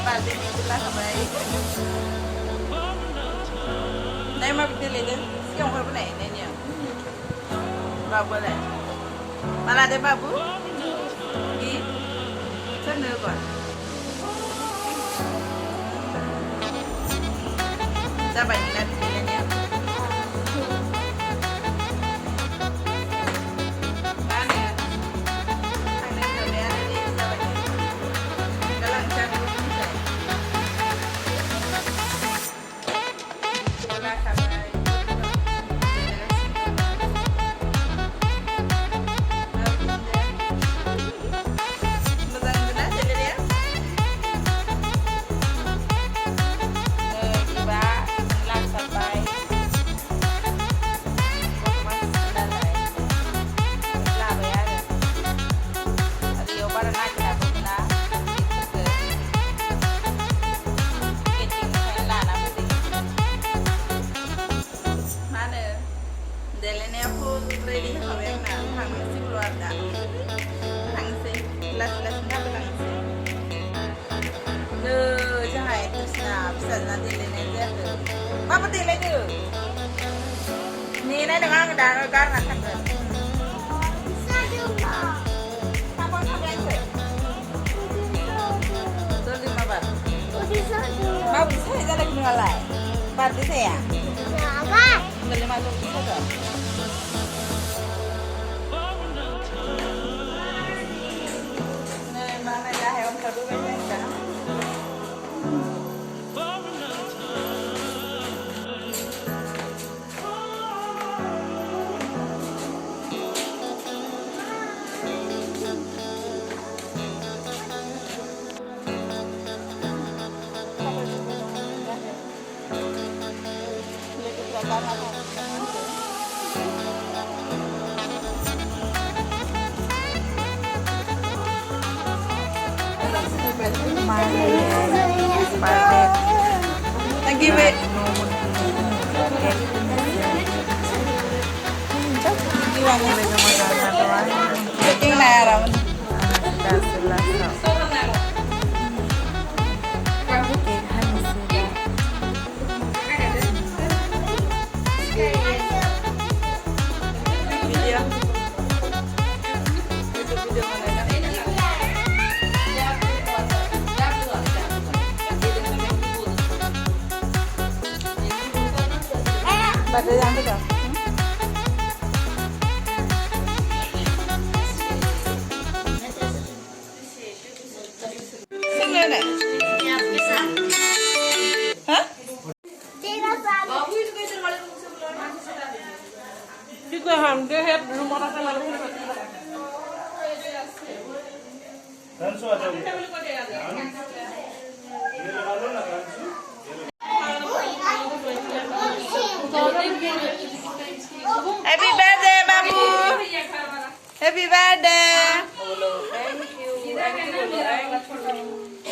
बार्थडेनि लाखाबाय नाय माबायदि देलायदों सिगाङाव हरबोनाय नायनाया बाबुआलाय मा लादो बाबु गिफ्ट सोरनो होगोन जाबाय नोंना देलायनाया देलायनाया फुल रेडि जाखाबाय आंना थांनोसैल' आरो दा थांनोसै लासै लासै थाबायलांनोसै नै जोंहा एक्ट्रेसना फिसाजोना देलायनाय जायाखै माबा देलायदो नेनाय नङा आङो दा गारना थांगोन जल्दि माबार माबायदि सानाय जालायखो नोंहालाय बार्थडे जाया होमबालाय मा जल्दि सागोन Lagi wait. Cooking na around. Baca yang itu. Single nih? Hah? Babu itu kayak terlalu juga hamil head rumah orang lalu. Kansu aja. Happy birthday, Babu. Happy birthday.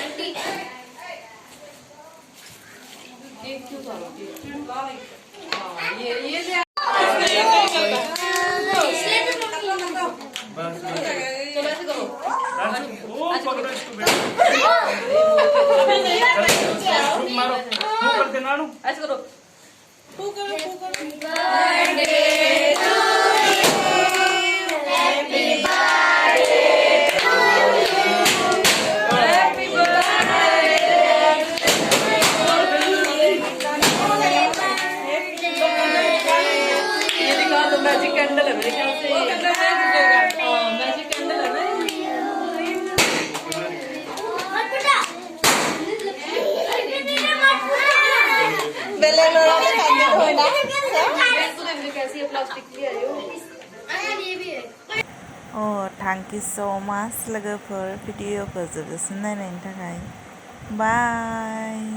Thank you. Thank you. Magic candle है मेरे ख्याल से magic candle है ना बेले लोड़ा में candle होना कैसी प्लास्टिक की है ये भी है thank you so much लोगोफोर भिडिअखौ जोबजासिम नायनायनि थाखाय bye